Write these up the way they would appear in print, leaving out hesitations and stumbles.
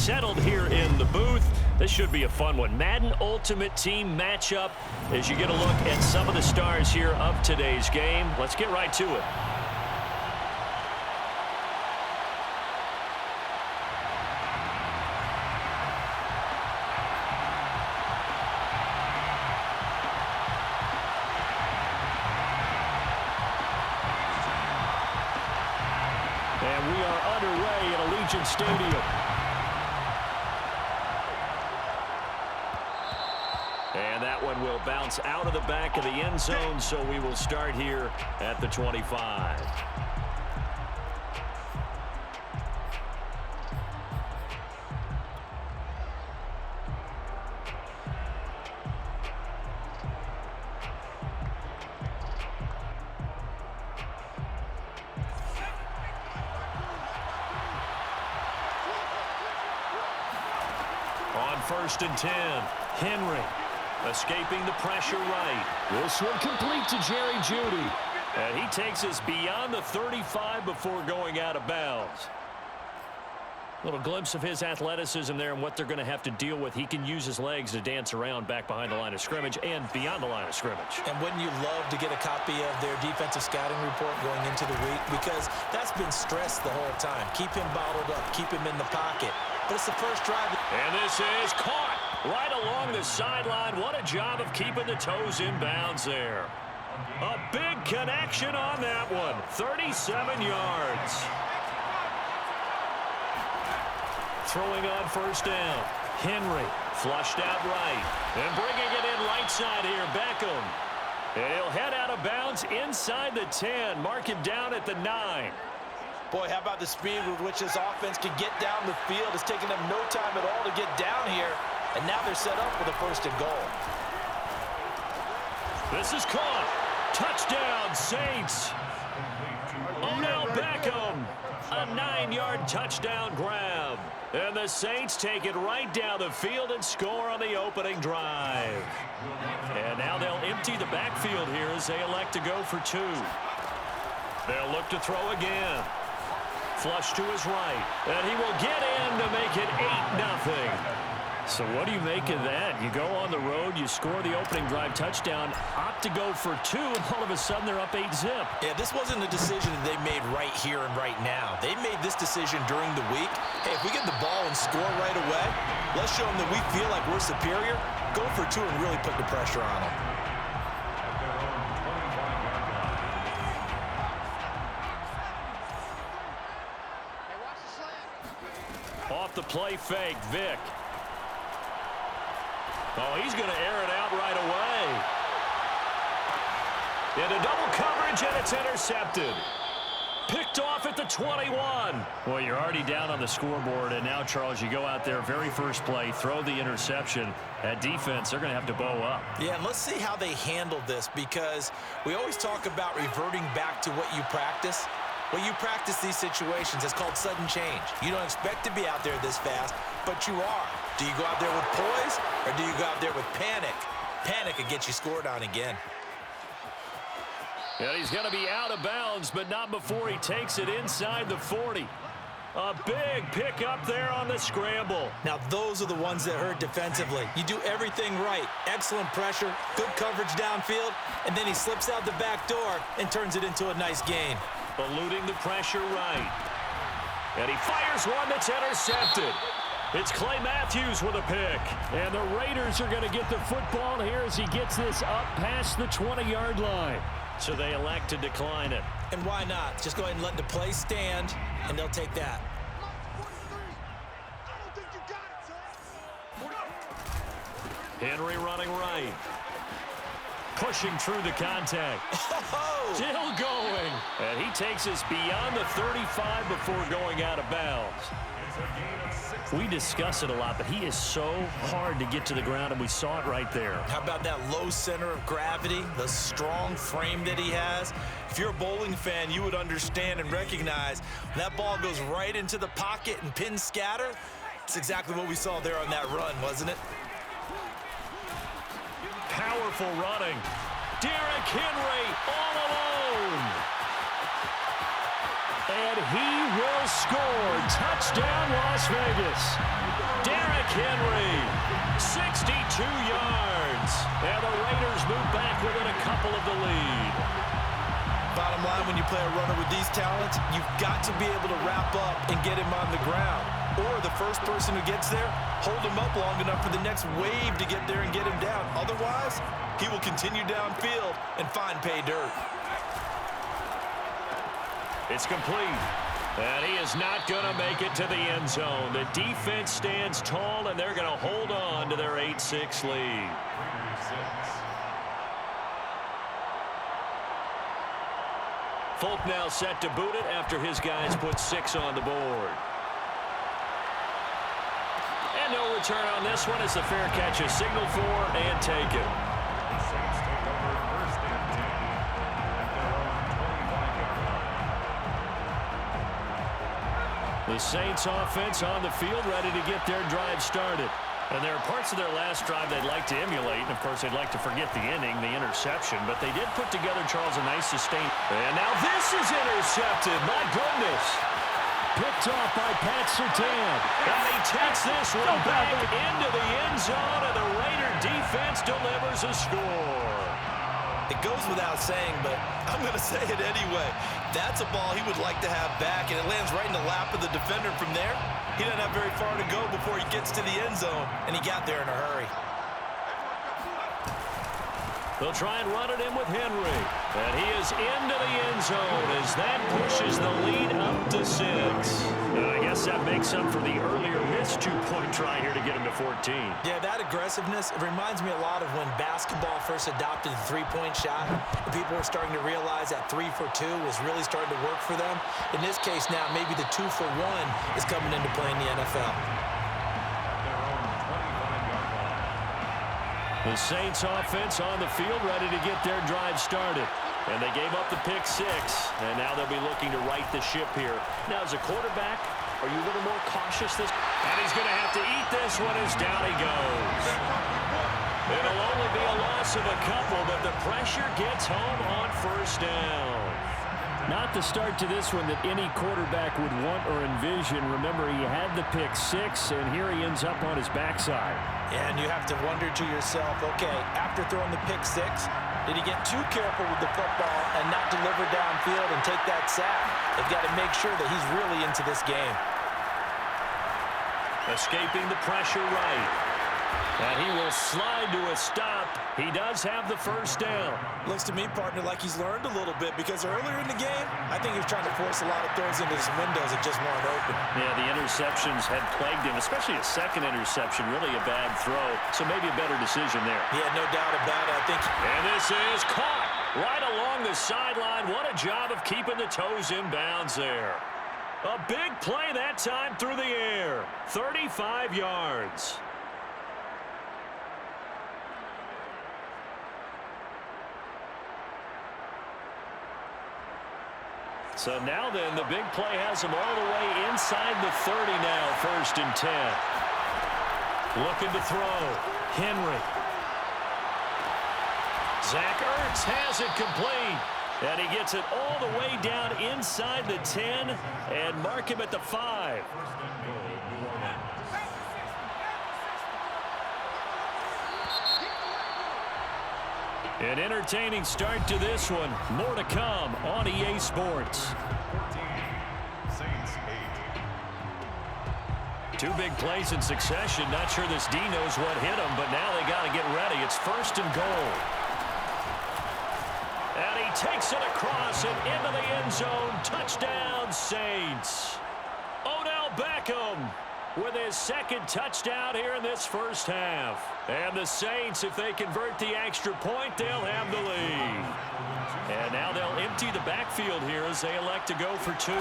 settled here in the booth. This should be a fun one. Madden Ultimate Team matchup as you get a look at some of the stars here of today's game. Let's get right to it. And we are underway at Allegiant Stadium. And that one will bounce out of the back of the end zone, so we will start here at the 25. On 1st and 10, Henry escaping the pressure right. This one complete to Jerry Jeudy. And he takes us beyond the 35 before going out of bounds. Little glimpse of his athleticism there and what they're going to have to deal with. He can use his legs to dance around back behind the line of scrimmage and beyond the line of scrimmage. And wouldn't you love to get a copy of their defensive scouting report going into the week? Because that's been stressed the whole time. Keep him bottled up. Keep him in the pocket. But it's the first drive. And this is caught right along the sideline. What a job of keeping the toes in bounds there. A big connection on that one. 37 yards. Throwing on 1st down. Henry flushed out right. And bringing it in right side here, Beckham. And he'll head out of bounds inside the 10. Mark him down at the 9. Boy, how about the speed with which this offense can get down the field? It's taken them no time at all to get down here. And now they're set up for the 1st and goal. This is caught. Touchdown, Saints. Odell Beckham. A 9-yard touchdown grab. And the Saints take it right down the field and score on the opening drive. And now they'll empty the backfield here as they elect to go for 2. They'll look to throw again. Flush to his right. And he will get in to make it 8-0. So what do you make of that? You go on the road, you score the opening drive touchdown, opt to go for 2, and all of a sudden they're up 8-zip. Yeah, this wasn't a decision that they made right here and right now. They made this decision during the week. Hey, if we get the ball and score right away, let's show them that we feel like we're superior. Go for 2 and really put the pressure on them. Off the play fake, Vic. Oh, he's going to air it out right away. Into double coverage, and it's intercepted. Picked off at the 21. Well, you're already down on the scoreboard, and now, Charles, you go out there, very first play, throw the interception. At defense, they're going to have to bow up. Yeah, and let's see how they handle this, because we always talk about reverting back to what you practice. Well, you practice these situations. It's called sudden change. You don't expect to be out there this fast, but you are. Do you go out there with poise, or do you go out there with panic? Panic can get you scored on again. And he's going to be out of bounds, but not before he takes it inside the 40. A big pickup there on the scramble. Now, those are the ones that hurt defensively. You do everything right. Excellent pressure, good coverage downfield, and then he slips out the back door and turns it into a nice gain. Eluding the pressure right. And he fires one that's intercepted. It's Clay Matthews with a pick. And the Raiders are going to get the football here as he gets this up past the 20-yard line. So they elect to decline it. And why not? Just go ahead and let the play stand, and they'll take that. Henry running right. Pushing through the contact. Oh! Still going. And he takes us beyond the 35 before going out of bounds. We discuss it a lot, but he is so hard to get to the ground, and we saw it right there. How about that low center of gravity, the strong frame that he has? If you're a bowling fan, you would understand and recognize that ball goes right into the pocket and pins scatter. It's exactly what we saw there on that run, wasn't it? Powerful running. Derrick Henry all alone. And he will score. Touchdown, Las Vegas. couple of the lead. Bottom line, when you play a runner with these talents, you've got to be able to wrap up and get him on the ground. Or the first person who gets there, hold him up long enough for the next wave to get there and get him down. Otherwise, he will continue downfield and find pay dirt. It's complete. And he is not going to make it to the end zone. The defense stands tall, and they're going to hold on to their 8-6 lead. Folk now set to boot it after his guys put 6 on the board. And no return on this one as the fair catch is signaled for and taken. The Saints offense on the field ready to get their drive started. And there are parts of their last drive they'd like to emulate. And, of course, they'd like to forget the inning, the interception. But they did put together, Charles, a nice sustain. And now this is intercepted. My goodness. Picked off by Pat Surtain. And he takes this one back into the end zone, and the Raider defense delivers a score. It goes without saying, but I'm going to say it anyway. That's a ball he would like to have back, and it lands right in the lap of the defender from there. He doesn't have very far to go before he gets to the end zone, and he got there in a hurry. They'll try and run it in with Henry. And he is into the end zone as that pushes the lead up to 6. And I guess that makes up for the earlier missed 2-point try here to get him to 14. Yeah, that aggressiveness, it reminds me a lot of when basketball first adopted the three-point shot. People were starting to realize that 3 for 2 was really starting to work for them. In this case now, maybe the 2 for 1 is coming into play in the NFL. The Saints offense on the field ready to get their drive started. And they gave up the pick 6, and now they'll be looking to right the ship here. Now, as a quarterback, are you a little more cautious this? And he's going to have to eat this one as down he goes. It'll only be a loss of a couple, but the pressure gets home on first down. Not the start to this one that any quarterback would want or envision. Remember, he had the pick 6, and here he ends up on his backside. And you have to wonder to yourself, okay, after throwing the pick 6, did he get too careful with the football and not deliver downfield and take that sack? They've got to make sure that he's really into this game. Escaping the pressure right. And he will slide to a stop. He does have the first down. Looks to me, partner, like he's learned a little bit because earlier in the game, I think he was trying to force a lot of throws into his windows that just weren't open. Yeah, the interceptions had plagued him, especially a second interception, really a bad throw. So maybe a better decision there. Yeah, no doubt about it. I think. And this is caught right along the sideline. What a job of keeping the toes in bounds there. A big play that time through the air. 35 yards. So now then, the big play has him all the way inside the 30 now, 1st and 10. Looking to throw. Henry. Zach Ertz has it complete. And he gets it all the way down inside the 10 and mark him at the 5. An entertaining start to this one. More to come on EA Sports. 2 big plays in succession. Not sure this D knows what hit him, but now they got to get ready. It's 1st and goal. And he takes it across and into the end zone. Touchdown, Saints. Odell Beckham with his 2nd touchdown here in this first half. And the Saints, if they convert the extra point, they'll have the lead. And now they'll empty the backfield here as they elect to go for 2.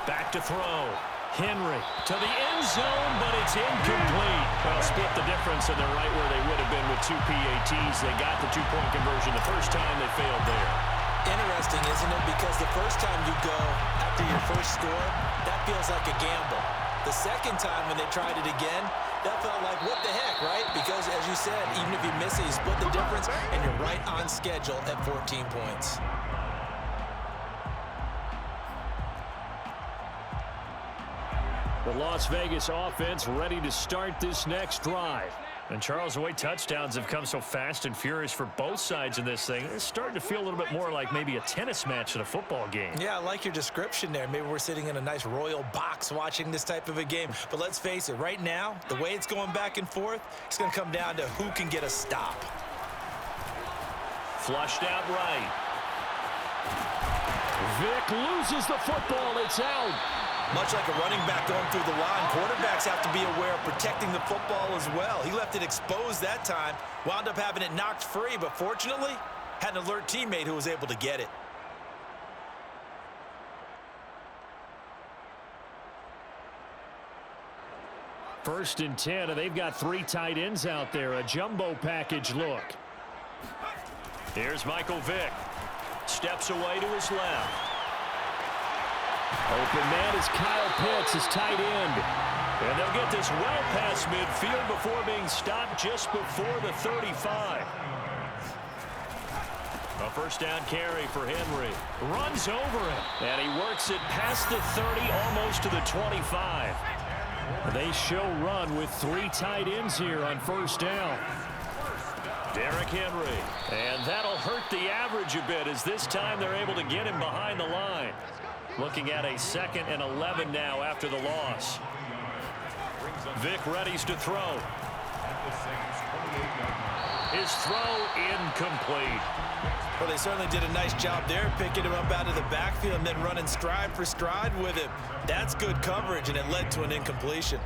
Back to throw. Henry to the end zone, but it's incomplete. Well, split the difference, and they're right where they would have been with 2 PATs. They got the 2-point conversion the first time. They failed there. Interesting, isn't it? Because the first time you go after your first score, that feels like a gamble. The second time when they tried it again, that felt like, what the heck, right? Because, as you said, even if you miss it, you split the difference, and you're right on schedule at 14 points. The Las Vegas offense ready to start this next drive. And Charles, the way touchdowns have come so fast and furious for both sides in this thing, it's starting to feel a little bit more like maybe a tennis match than a football game. Yeah, I like your description there. Maybe we're sitting in a nice royal box watching this type of a game. But let's face it, right now, the way it's going back and forth, it's going to come down to who can get a stop. Flushed out right. Vic loses the football. It's out. Much like a running back going through the line, quarterbacks have to be aware of protecting the football as well. He left it exposed that time, wound up having it knocked free, but fortunately, had an alert teammate who was able to get it. First and 10, and they've got 3 tight ends out there. A jumbo package look. Here's Michael Vick. Steps away to his left. Open man is Kyle Pitts, his tight end. And they'll get this well past midfield before being stopped just before the 35. A first down carry for Henry. Runs over it. And he works it past the 30, almost to the 25. They show run with 3 tight ends here on first down. Derrick Henry. And that'll hurt the average a bit as this time they're able to get him behind the line. Looking at a 2nd and 11 now after the loss. Vic readies to throw. His throw incomplete. Well, they certainly did a nice job there, picking him up out of the backfield and then running stride for stride with him. That's good coverage, and it led to an incompletion.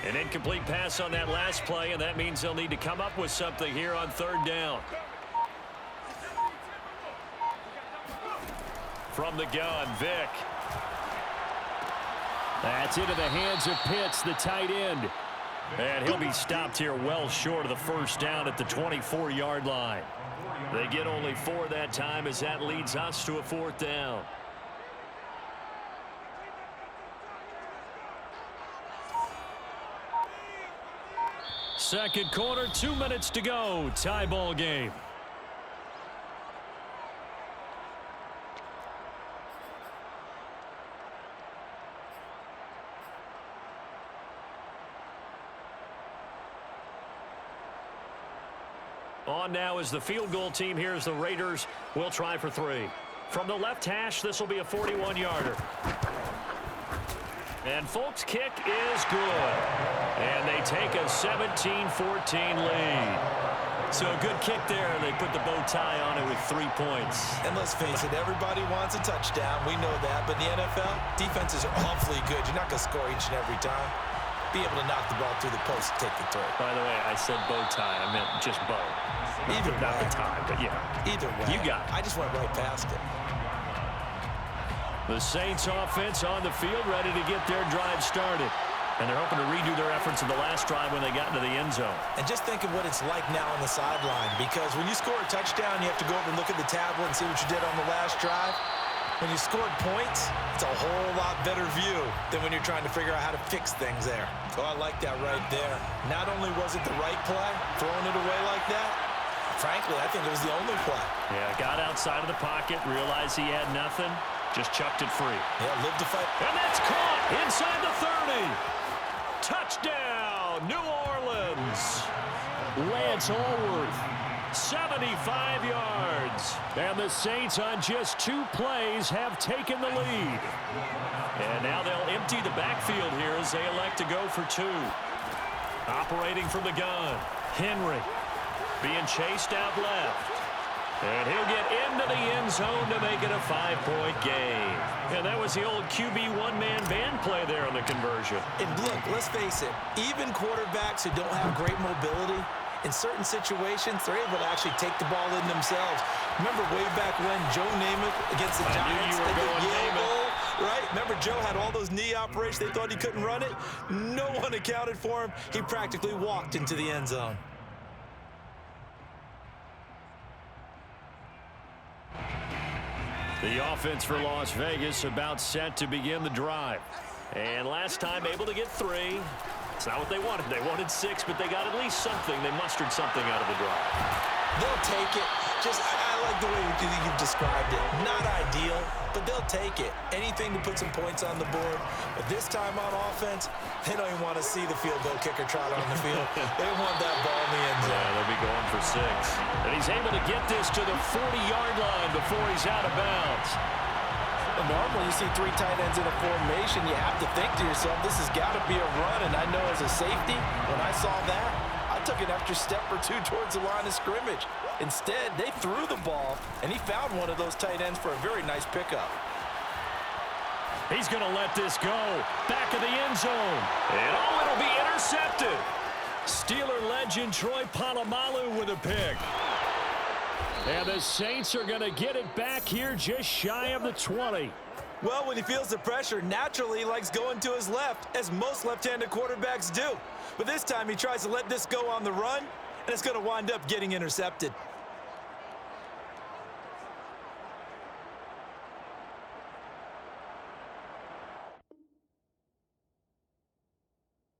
An incomplete pass on that last play, and that means they'll need to come up with something here on 3rd down. From the gun, Vic. That's into the hands of Pitts, the tight end. And he'll be stopped here well short of the first down at the 24-yard line. They get only 4 that time as that leads us to a 4th down. Second quarter, 2 minutes to go. Tie ball game. On now is the field goal team. Here's the Raiders. We'll try for 3. From the left hash, this will be a 41-yarder. And Folk's kick is good. And they take a 17-14 lead. So a good kick there. They put the bow tie on it with 3 points. And let's face it, everybody wants a touchdown. We know that. But in the NFL, defenses are awfully good. You're not going to score each and every time. Be able to knock the ball through the post and take the turn. By the way, I said bow tie. I meant just bow. Either way. Not the tie, but yeah. Either way. You got it. I just went right past it. The Saints offense on the field, ready to get their drive started. And they're hoping to redo their efforts in the last drive when they got into the end zone. And just think of what it's like now on the sideline, because when you score a touchdown, you have to go over and look at the tablet and see what you did on the last drive. When you scored points, it's a whole lot better view than when you're trying to figure out how to fix things there. So I like that right there. Not only was it the right play, throwing it away like that, frankly, I think it was the only play. Yeah, got outside of the pocket, realized he had nothing, just chucked it free. Yeah, lived to fight. And that's caught inside the 30. Touchdown, New Orleans. Lance Allworth, 75 yards. And the Saints on just 2 plays have taken the lead. And now they'll empty the backfield here as they elect to go for 2. Operating from the gun, Henry being chased out left. And he'll get into the end zone to make it a 5-point game. And that was the old QB one-man band play there on the conversion. And look, let's face it, even quarterbacks who don't have great mobility, in certain situations, they're able to actually take the ball in themselves. Remember way back when Joe Namath against the Giants? I knew you were going Namath. Right? Remember Joe had all those knee operations. They thought he couldn't run it. No one accounted for him. He practically walked into the end zone. The offense for Las Vegas about set to begin the drive. And last time able to get 3. It's not what they wanted. They wanted 6, but they got at least something. They mustered something out of the drive. They'll take it. I like the way you've described it. Not ideal, but they'll take it. Anything to put some points on the board. But this time on offense, they don't even want to see the field goal kicker trot on the field. They want that ball in the end zone. Yeah, they'll be going for 6. And he's able to get this to the 40-yard line before he's out of bounds. Well, normally you see 3 tight ends in a formation, you have to think to yourself, this has got to be a run. And I know as a safety, when I saw that, I took an extra step or 2 towards the line of scrimmage. Instead, they threw the ball, and he found one of those tight ends for a very nice pickup. He's going to let this go. Back of the end zone. And it'll be intercepted. Steeler legend Troy Polamalu with a pick. And the Saints are going to get it back here just shy of the 20. Well, when he feels the pressure, naturally he likes going to his left, as most left-handed quarterbacks do. But this time he tries to let this go on the run, and it's going to wind up getting intercepted.